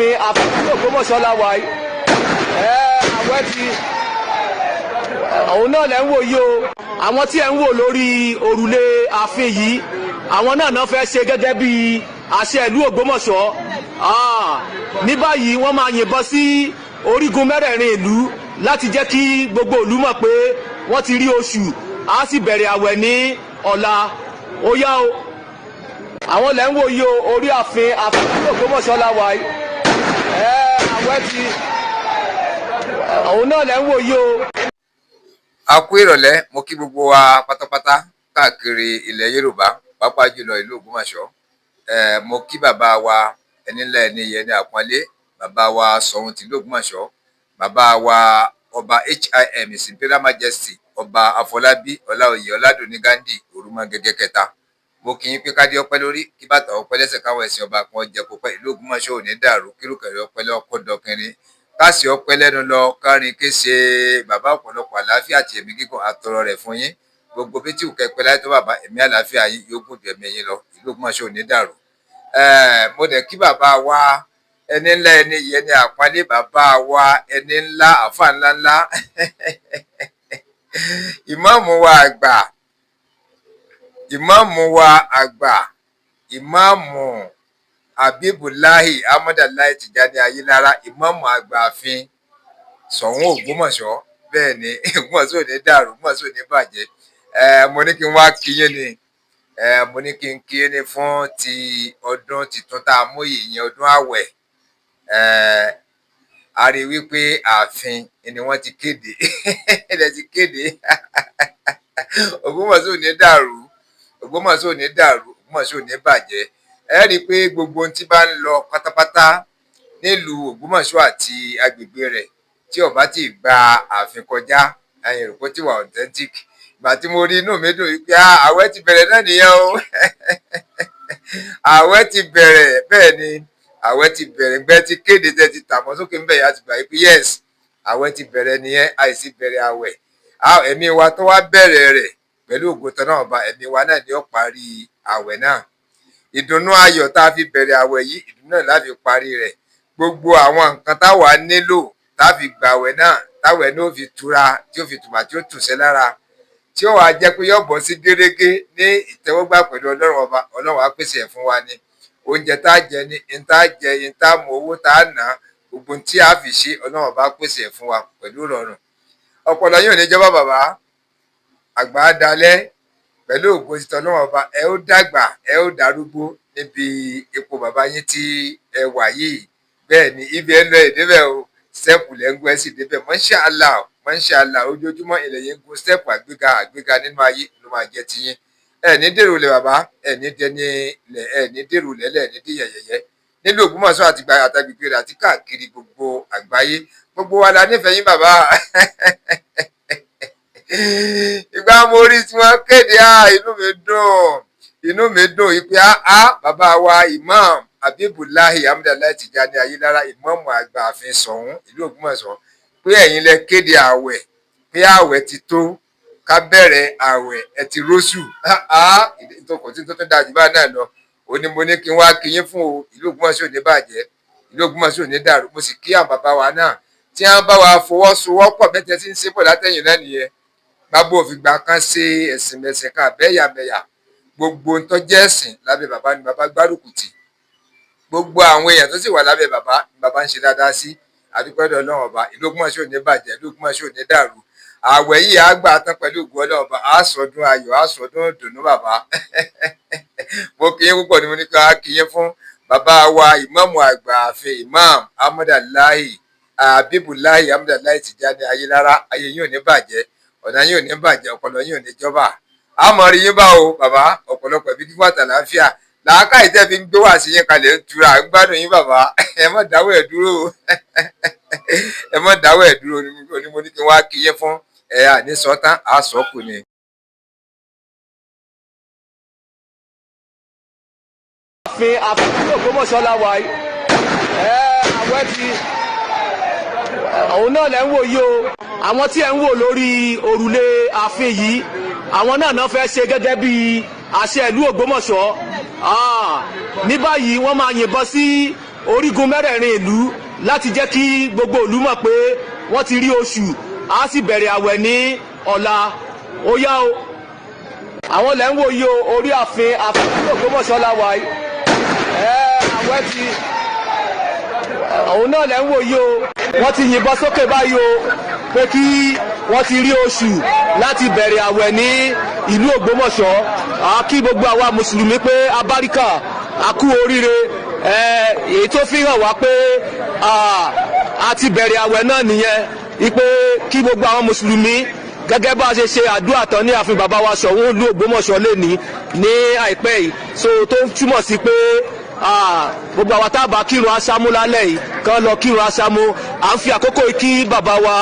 ààfin Ògbómọ̀ṣọ́ la wà yìí. Àwẹ̀ ti òun náà lẹ́ ń wò yìí o. Àwọn tí ẹ ń wò lórí òrùlé ààfin yìí, àwọn náà fẹ́ ṣe gẹ́gẹ́ bí àṣẹ ìlú Ògbómọ̀ṣọ́. Ní báyìí wọ́n máa yìnbọn sí orígun mẹ́rẹ̀ẹ̀rin ìlú láti jẹ́ kí gbogbo ìlú mọ̀ pé wọ́n ti rí oṣù. A sì bẹ̀rẹ̀ àwẹ̀ ní ọ̀la. Ó yá o. Àwọn lẹ́ ń wò yìí o, orí ààfin Ògbómọ̀ṣọ́ la wà yìí. Àwẹ̀ ti òun náà lẹ́ ń wò yìí o. A kú ìrọ̀lẹ́, mo kí gbogbo wa pátápátá káàkiri ilẹ̀ Yorùbá, pàápàá jùlọ ìlú Ògbómọ̀ṣọ́. Mo kí bàbá wa ẹni ńlá ẹni yẹ ní àpọ́nlé, bàbá wa Ṣọ̀ún tìlú Ògbómọ̀ṣọ́, bàbá wa ọba HIM His Imperial Majesty ọba Afọlábí Ọláoyè Ọládùnní Gándì Òrùmọgẹgẹ kẹta. Mo kí yín pé kádé ọpẹ́ lórí, kí bàtà ọpẹ́ lẹ́sẹ̀, káwọn ẹ̀sìn ọba kan jẹ kó pẹ́. Ìlú Ògbómọ̀ṣọ́ ò ní dàrú, kírùkẹ̀rẹ̀ ọpẹ́ lọ́kọ́ dọkẹrin, káàsì ọpẹ́ lẹ́nu lọ, kárin kése. Bàbá ọ̀pọ̀lọpọ̀ àlàáfíà àti ẹ̀mí gígùn àtọrọ rẹ̀ fún yín. Gbogbo bí tí ò kẹ́pẹ́ láyé tó bàbá, ẹ̀mí àlàáfíà yín yóò gùn ju ẹ̀mí yín lọ. Ìlú Ògbómọ̀ṣọ́ ò ní dàrú. Mo dẹ̀ kí bàbá wa ẹni ńlá ẹni yẹ ní àpọ́nlé, bàbá wa ẹni ńlá àfà ńláńlá ìmáàmù wa àgbà, ìmáàmù Abibulahi Ahmadulahi Tijani Ayilara, ìmáàmù àgbà ààfin Ṣọ̀ún Ògbómọ̀ṣọ́. Bẹ́ẹ̀ ni Ògbómọ̀ṣọ́ ò ní dàrú, Ògbómọ̀ṣọ́ ò ní bàjẹ́. Mo ní kí n wá kí yín ni, mo ní kí n kí yín ni fún ti ọdún tuntun tá a mú yìí, ìyẹn ọdún àwẹ̀. A rí wípé ààfin ni wọ́n ti kéde ilẹ̀ ti kéde Ògbómọ̀ṣọ́ ò ní dàrú, Ògbómọ̀ṣọ́ ò ní dàrú, Ògbómọ̀ṣọ́ ò ní bàjẹ́. Ẹ rí i pé gbogbo ohun tí bá ń lọ pátápátá nílùú Ògbómọ̀ṣọ́ àti agbègbè rẹ̀ tí ó bá ti gba ààfin kọjá, ẹ̀yin rò pé tí wà authentic. Ìgbà tí mo rí inú mi dùn wípé àwẹ̀ ti bẹ̀rẹ̀ náà nìyẹn o àwẹ̀ ti bẹ̀rẹ̀. Bẹ́ẹ̀ ni àwẹ̀ ti bẹ̀rẹ̀, gbẹ́ ti kéde tẹ́ ti tàmọ́ sókè ńbẹ̀ yá ti gbà wípé yes àwẹ̀ ti bẹ̀rẹ̀ nìyẹn. Àìsí bẹ̀rẹ̀ àwẹ̀, ẹ̀mí wa tó wá bẹ̀rẹ̀ rẹ̀ pẹ̀lú ògo tọ́nà ọba, ẹ̀mí wa náà ni ó parí àwẹ̀ náà. Ìdùnnú ayọ̀ tá a fi bẹ̀rẹ̀ àwẹ̀ yìí, ìdùnnú náà la fi parí rẹ̀. Gbogbo àwọn nǹkan táwa nílò tá a fi gbà àwẹ̀ náà, táwẹ̀ náà ó fi tura, tí ó fi tùbà, tí ó tùṣẹ́ lára, tí ó wàá jẹ́ pé yóò bọ́ sí gérégé ní ìtẹ́wọ́gbà pẹ̀lú Ọlọ́run ọba. Ọlọ́run á pèsè ẹ̀ fún wa ni. Oúnjẹ tá a jẹ ni, n tá a jẹ, n tá a mú, owó tá a ná, gbogbo tí a fi ṣe Ọlọ́run ọba pèsè ẹ̀ fún wa pẹ̀lú ìrọ̀rùn. Ọpọlọ yín ò ní jọba bàbá, àgbà á dalẹ̀ pẹ̀lú ògo títọ́ Ọlọ́run ọba. Ẹ ó dàgbà, ẹ ó darúgbó níbi ipò bàbá yín tí ẹ wà yìí. Bẹ́ẹ̀ ni ibi ẹ lọ ìdébẹ̀ o, stẹ́ẹ̀pù lẹ́ngún ẹ sì débẹ̀. Masha Allah, Masha Allah, ojoojúmọ́ ilẹ̀ yẹn gun stẹ́ẹ̀pù àgbéga nínú ayé ló máa jẹ́ tiyín. Ẹ ní dèrò lẹ̀ bàbá, ẹ ní dẹni lẹ̀, ẹ ní dèrò lẹ́lẹ̀, ẹ ní dí yẹ̀yẹ̀yẹ́ nílùú Ògbómọ̀ṣọ́ àti àtàgbègbè rẹ̀ àti káàkiri gbogbo àgbáyé. Gbogbo wa la nífẹ̀ẹ́ yín bàbá ìgbà mo rí tí wọ́n kéde inú mi dùn wípé bàbá wa Imam Abibulahi Ahmadulahi Tijani Ayilara, ìmáàmù àgbà ààfin Ṣọ̀ún ìlú Ògbómọ̀ṣọ́, pé ẹ̀yin lẹ kéde àwẹ̀, pé àwẹ̀ ti tó, ká bẹ̀rẹ̀ àwẹ̀, ẹ ti róṣù. Ìtòkò tí tó dájú bá náà lọ, ó ní mo ní kí n wá kí yín fún o. Ìlú Ògbómọ̀ṣọ́ ò ní bàjẹ́, ìlú Ògbómọ̀ṣọ́ ò ní dàrú. Mo sì kí àwọn bàbá wa náà tí wọ́n bá wa fọwọ́sowọ́pọ̀ bẹ́tẹ̀ tí ń ṣe pọ̀ látẹ̀yìn náà nìyẹn. Bábò òfìgbà kan ṣe ẹ̀sìn mẹ̀sìn kan àbẹ́yàmẹ̀yà, gbogbo ń tọ́jẹ́ ẹ̀sìn lábẹ́ bàbá ni bàbá gbárùkù tì. Gbogbo àwọn èèyàn tó sì wà lábẹ́ bàbá ni bàbá ń ṣe dáadáa sí. Àdúpẹ́dọ̀ Ọlọ́run ọba, ìlú Ògbómọ̀ṣọ́ ò ní bàjẹ́, ìlú Ògbómọ̀ṣọ́ ò ní dàrú. Àwẹ̀ yìí á gbà tán pẹ̀lú ògo Ọlọ́run ọba, á sọdún ayọ̀, á sọdún ìdùnnú bàbá mo kí yín púpọ̀ ni mo ní ká kí yín fún bàbá wa ìmáàmù àgbà ààfin Imam Ahmadulahi Abibulahi Ahmadulahi Tijani Ayilara. Ayé yín ò ní bàjẹ́, ọ̀nà yín ò ní bàjẹ́, ọpọlọ yín ò ní jọba. Àmọ́ rí yín bá o bàbá, ọ̀pọ̀lọpọ̀ ibi gígùn àtàlàáfíà làákà ìtẹ́ fi ń gbé wá sí yín kalẹ̀ ń tura, ń gbádùn yín bàbá. Ẹ má dáwọ́ ẹ̀ dúró ẹ má dáwọ́ ẹ̀ dúró ni mo ní kí n wá kí yín fún. Àní sọ́tán àsọ́kù ni. Ààfin Ògbómọ̀ṣọ́ la wà yìí. Àwẹ̀ ti òun náà lẹ́ ń wò yìí o. Àwọn tí ẹ ń wò lórí òrùlé ààfin yìí, àwọn náà fẹ́ ṣe gẹ́gẹ́ bí àṣẹ ìlú Ògbómọ̀ṣọ́. Ní báyìí wọ́n máa yìnbọn sí orígun mẹ́rẹ̀ẹ̀rin ìlú láti jẹ́ kí gbogbo ìlú mọ̀ pé wọ́n ti rí oṣù á sì bẹ̀rẹ̀ àwẹ̀ ní ọ̀la. Ó yá o àwọn lẹ́ ń wò yìí o orí ààfin Ògbómọ̀ṣọ́ la wà yìí àwẹ̀ ti òun náà lẹ́ ń wò yìí o wọ́n ti yìnbọn sókè báyìí o pé kí wọ́n ti rí oṣù láti bẹ̀rẹ̀ àwẹ̀ ní ìlú Ògbómọ̀ṣọ́. Kí gbogbo àwa mùsùlùmí pé abáríkà a kú oríire èyí tó fi hàn wá pé a ti bẹ̀rẹ̀ àwẹ̀ náà nìyẹn wípé kí gbogbo àwọn mùsùlùmí gẹ́gẹ́ bá a ṣe ṣe àdúrà tán ní ààfin bàbá wa Ṣọ̀ún ìlú Ògbómọ̀ṣọ́ lẹ́ni ní àìpẹ́ yìí so tó túmọ̀ sí pé gbogbo àwọn tábà kírun aṣámú lálẹ́ yìí kán lọ kírun aṣámú. À ń fi àkókò kí bàbá wa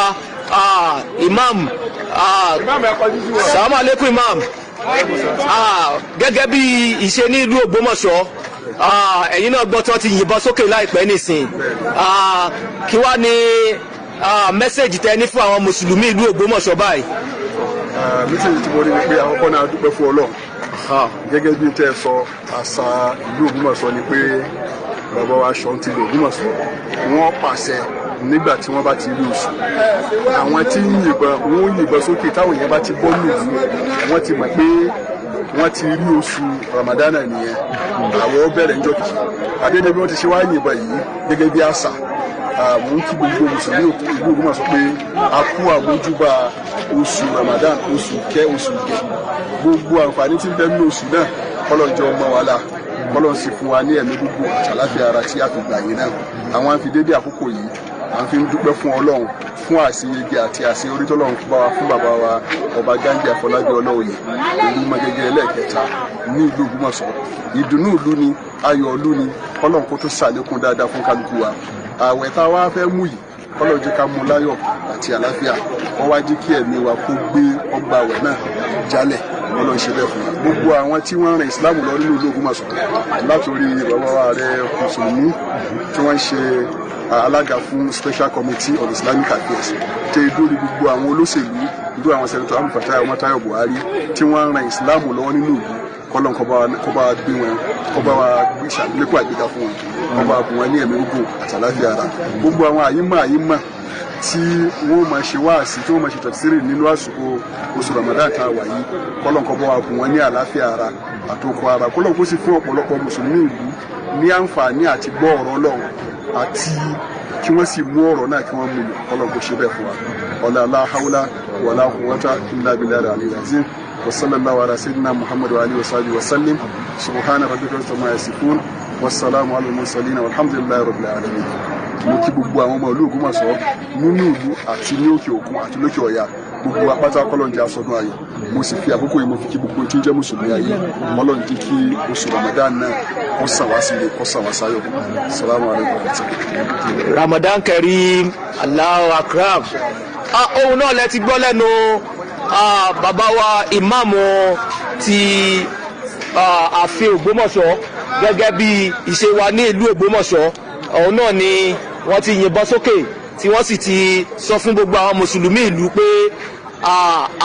imam salamu alaikum imam gẹ́gẹ́ bí ìṣe ní ìlú Ògbómọ̀ṣọ́ ẹ̀yin náà gbọ́ tí wọ́n ti yìnbọn sókè láìpẹ́ nísìn kí wá ní mẹ́sẹ̀jì tẹ́ ní fún àwọn mùsùlùmí ìlú Ògbómọ̀ṣọ́ báyìí. mẹ́sẹ̀jì tí mo rí ni pé àwọn kan náà dúpẹ́ fún Ọlọ́run gẹ́gẹ́ bí tẹ́ sọ àṣà ìlú Ògbómọ̀ṣọ́ ni pé bàbá wa Ṣọ̀ún ti lè Ògbómọ̀ṣọ́ wọ́n pàṣẹ nígbà tí wọ́n bá ti rí oṣù àwọn tí ń yìnbọn wọ́n yìnbọn sókè táwọn èèyàn bá ti bọ́ lùlù wọ́n ti mọ̀ pé wọ́n ti rí oṣù Ramadana nìyẹn àwọ̀ bẹ̀rẹ̀ níjọ́ kìí adédè bí wọ́n ti ṣe wá yìnbọn yìí gẹ́gẹ́ bí àṣà mú kí gbogbo mùsùlùmí ìlú Ògbómọ̀ṣọ́ pé a kú àmójúbà oṣù Ramadan oṣù kẹ́ oṣù gẹ̀ gbogbo àǹfààní tí ń bẹ nínú oṣù náà kọ́lọ́jọ́ mọ́ wa la kọ́lọ́n sì fún wa ní ẹ̀mí gbogbo àtàláfíà ara tí a fi gbà yín náà àwọn àfi dédé àkókò yìí à ń fi ń dúpẹ́ fún Ọlọ́run fún àṣeyege àti àṣeyọrí tọ́lọ́run bá wa fún bàbá wa ọba Gáńdì Àfọlábí Ọláoyè Olúmọgẹ́gẹ́ ẹlẹ́ẹ̀kẹta ní ìlú Ògbómọ̀ṣọ́ ìdùnnú ìlú ni ayọ̀ ìlú ni Ọlọ́run kó tó ṣàlékún dáadáa fún kálukú wa àwẹ̀ tá a wá fẹ́ mú yìí Ọlọ́run jẹ́ ká mú láyọ̀ àti àlàáfíà wọ́n wá jí kí ẹ̀mí wa kó gbé ọgbà àwẹ̀ náà jálẹ̀ Ọlọ́run ṣe bẹ́ẹ̀ fún wa gbogbo àwọn tí wọ́n rìn Islam lọ nínú ìlú Ògbómọ̀ṣọ́ látòrí bàbá wa ààrẹ mùsùlùmí tí wọ́n ń ṣe alága fún Special Committee on Islamic Affairs tẹ dórí gbogbo àwọn olóṣèlú irú àwọn sẹ́nitọ̀ Abdul Fattah Ọmọ́táyọ̀ Buhari tí wọ́n rìn Islam lọ́wọ́ nínú ìlú kọ́lọ́n kó bá gbé wọn kó bá wa ṣàlékún àgbéga fún wọn kó bá bùn wọn ní ẹ̀mí gbogbo àtàláfíà ara gbogbo àwọn àyímọ̀ tí wọ́n máa ṣe wáàsí tí wọ́n máa ṣe tafsiri nínú àsìkò oṣù Ramadan tá a wà yìí kọ́lọ́n kó bá wa bùn wọn ní àláfíà ara àtòkò ara kọ́lọ́n kó sì fún ọ̀pọ̀lọpọ̀ mùsùlùmí ìlú ní àǹfààní àti gbọ́ ọ̀rọ̀ Ọlọ́run àti kí wọ́n sì mú ọ̀rọ̀ náà kí wọ́n mú lò Ọlọ́run kó ṣe bẹ́ẹ̀ fún wa ọ̀là aláhàwùlà wàlá quwwata illa billahi al-aliyyil azim وصلى الله على سيدنا محمد وآله وصحبه وسلم سبحان ربك رب العزة عما يصفون والسلام على المرسلين والحمد لله رب العالمين. mo kí gbogbo àwọn ọmọ ìlú Ògbómọ̀ṣọ́ nínú ìlú àti ní òkè òkun àti lókè ọ̀yà gbogbo apáta kọ́lọ́njẹ́ asọdún ayọ̀ mo sì fi àkókò yìí mo fi kí gbogbo tí ń jẹ́ mùsùlùmí ayé kọ́lọ́njẹ́ kí oṣù Ramadan náà kó sàn wá sílé kó sàn wá sáyọ̀. Assalamu alaikum. Ramadan Kareem Allahu Akbar. Ohun náà lẹ ti gbọ́ lẹ́nu bàbá wa ìmáàmù ti ààfin Ògbómọ̀ṣọ́ gẹ́gẹ́ bí ìṣe wa ní ìlú Ògbómọ̀ṣọ́ òun náà ni wọ́n ti yìnbọn sókè tí wọ́n sì ti sọ fún gbogbo àwọn mùsùlùmí ìlú pé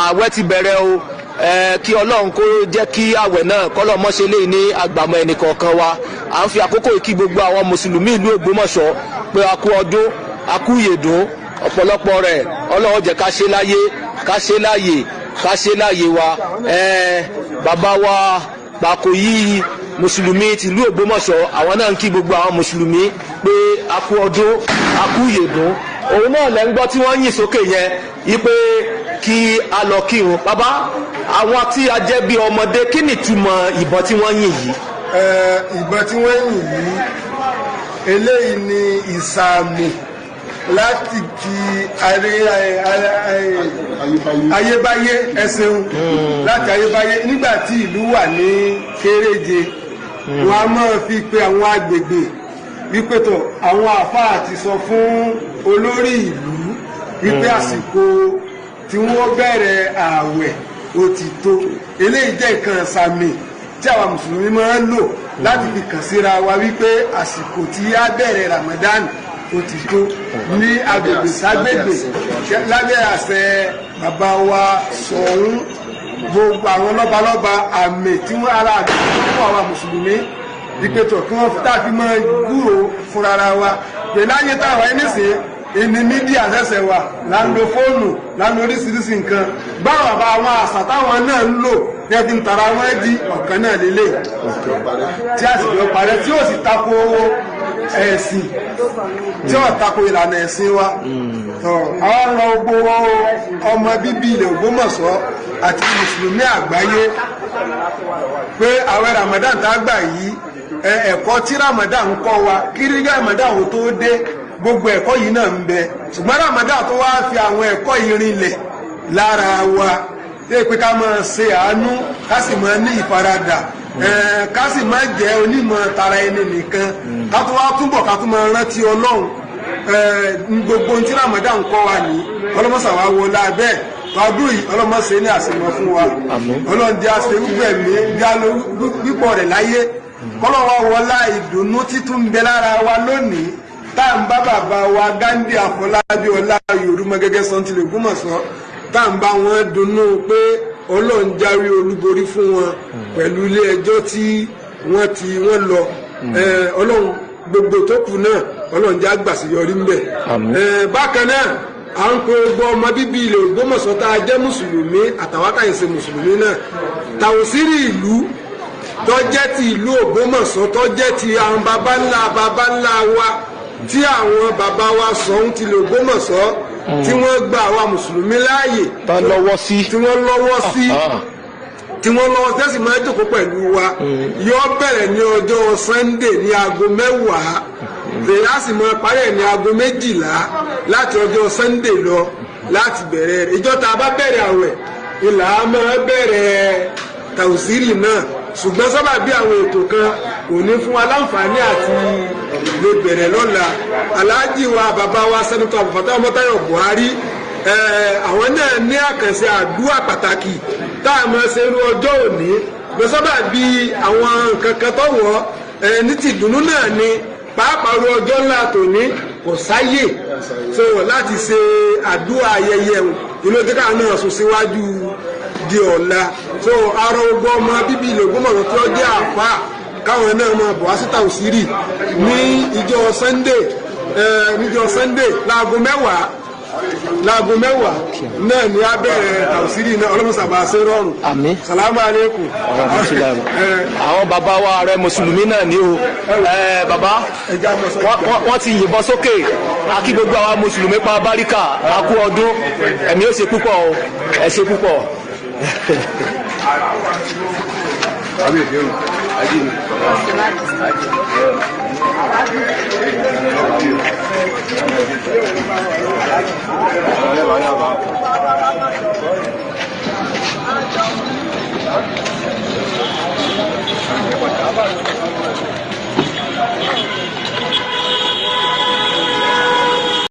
ààwẹ̀ ti bẹ̀rẹ̀ o kí Ọlọ́run kó jẹ́ kí ààwẹ̀ náà kọ́lọ́ mọ́ṣẹ́ lé ní àgbàmọ́ ẹnìkọ̀ọ̀kan wa à ń fi àkókò kí gbogbo àwọn mùsùlùmí ìlú Ògbómọ̀ṣọ́ pé a kú ọdún a kú ìyèdún ọ̀pọ̀lọpọ̀ rẹ̀ Ọlọ́run jẹ́ ká ṣe láyé ká ṣe láàyè wa bàbá wa Gbàkòyí mùsùlùmí tìlú Ògbómọ̀ṣọ́ àwọn náà ń kí gbogbo àwọn mùsùlùmí pé a kú ọdún a kú ìyèdún òun náà lẹ́ ń gbọ́ tí wọ́n yìn sókè yẹn wípé kí a lọ kírun bàbá àwọn tí a jẹ́ bí ọmọdé kí ni ìtumọ̀ ìbọn tí wọ́n yìn yìí. ìbọn tí wọ́n yìn yìí eléyìí ni ìsàmì láti fi ayébáyé ẹsẹ̀un láti ayébáyé nígbà tí ìlú wà ní kéréje wọn a máa fi pe àwọn agbègbè wípé tó àwọn àfáà ti sọ fún olórí ìlú wípé àsìkò tí wọ́n bẹ̀rẹ̀ ààwẹ̀ ó ti tó eléyìí jẹ́ nǹkan sàmì tí àwa mùsùlùmí máa ń lò láti fi kàn síra wa wípé àsìkò tí a bẹ̀rẹ̀ Ramadan ó ti tó ní agbègbè ságbègbè lábẹ́ àṣẹ bàbá wa Ṣọ̀ún gbogbo àwọn lọ́balọ́ba àmì tí wọ́n ara àgbẹ̀ fún àwa mùsùlùmí ìpètò kí wọ́n tá a fi máa gbúrò fúnra wa pẹ̀lú ayé táwa ẹni sìn ìní mídíà ṣẹ̀ṣẹ̀ wà là ń lo fóònù là ń lo oríṣiríṣi nǹkan báwọn bá àwọn àṣà táwọn náà ń lò ẹbí ń tara wọn di ọ̀kan náà lélẹ̀ tí a sì lọ parẹ́ tí ó sì tako ẹ̀sìn tí ó tako ìlànà ẹ̀sìn wa àwọn ọ̀rọ̀ gbogbo ọmọ bíbí ilẹ̀ Ògbómọ̀ṣọ́ àti mùsùlùmí àgbáyé pé àwẹ̀ Ramadan tá a gbà yìí ẹ̀kọ́ tí Ramadan ń kọ́ wa kí Ramadan ò tó dé gbogbo ẹ̀kọ́ yìí náà ń bẹ ṣùgbọ́n Ramadan tó wá fi àwọn ẹ̀kọ́ yìí rinlẹ̀ lára wa pé ká máa ṣe àánú ká sì máa ní ìfaradà ká sì máa jẹ́ onímọ̀ tara ẹni nìkan ká tó wá túbọ̀ ká tó máa rántí Ọlọ́run gbogbo ohun tí Ramadan ń kọ́ wa ní ọlọ́mọṣà wa wọlá bẹ́ẹ̀ ọdún yìí ọlọ́mọṣe ní àṣemọ fún wa Ọlọ́run jẹ́ àṣẹ gbogbo ẹ̀mí pípọ̀ rẹ̀ láyé kọ́lọ́wọ́ wọlá ìdùnnú títún bẹ lára wa lónìí tá à ń bá bàbá wa Ghandi Afọlábí ọlá Yorùbá gẹ́gẹ́ sọ́ńtìlẹ̀ Ògbómọ̀ṣọ́ tá à ń bá wọn dunnú pé Ọlọ́run jáwé olúborí fún wọn pẹ̀lú ilé ẹjọ́ tí wọ́n lọ Ọlọ́run gbogbo tó kù náà Ọlọ́run já gbàṣeyọrí ń bẹ̀. Bákan náà à ń pe gbogbo ọmọ bíbí ilẹ̀ Ògbómọ̀ṣọ́ tá a jẹ́ mùsùlùmí àtàwọn tá à ń ṣe mùsùlùmí náà tàwùsírì ìlú tó jẹ́ ti ìlú Ògbómọ̀ṣọ́ tó jẹ́ ti àwọn baba ńlá wa tí àwọn bàbá wa Ṣọ̀ún ti lè Ògbómọ̀ṣọ́ tí wọ́n gba àwa mùsùlùmí láàyè tí wọ́n lọ́wọ́ sí tẹ́sí máa jókòó pẹ̀lú wa yóò bẹ̀rẹ̀ ní ọjọ́ Sunday ní aago 10 bẹ̀rẹ̀ á sì máa parí ẹ̀ ní aago 12 láti ọjọ́ Sunday lọ láti bẹ̀rẹ̀ rẹ̀ ìjọ tá a bá bẹ̀rẹ̀ àwẹ̀ ìlà á máa bẹ̀rẹ̀ tàùsírì náà ṣùgbọ́n sábà bí àwọn ètò kan kò ní fún wa láǹfààní àti lè bẹ̀rẹ̀ lọ́la aláàjì wa bàbá wa sẹ́nitọ́ Abdulfatah Ọmọ́táyọ̀ Buhari àwọn náà ní àkànṣe àdúrà pàtàkì tá a máa ṣe irú ọjọ́ òní ṣùgbọ́n sábà bí àwọn nǹkan kan tó wọ̀ ní ti ìdùnnú náà ni pàápàá irú ọjọ́ ńlá tòní kò sáyè so láti ṣe àdúrà ayẹyẹ ìlú kíkà náà sùn síwájú di ọ̀la so arọ ogbó ọmọ bíbí ilẹ̀ Ògbómọ̀ṣọ́ tí ó jẹ́ àfà káwọn náà máa bọ̀ wá sí tàùsírì ní ìjọ Sunday láago 10 náà ní abẹ́rẹ́ tàùsírì náà ọlọ́mọsàbà ṣe rọrùn. Àmín. Salamu alaikum. Àwọn bàbá wa ààrẹ mùsùlùmí náà ní o bàbá wọ́n ti yìnbọn sókè akí gbogbo àwa mùsùlùmí pa báríkà a kú ọdún ẹ̀mí ó ṣe púpọ̀ o ẹ ṣe púpọ̀. Thank you.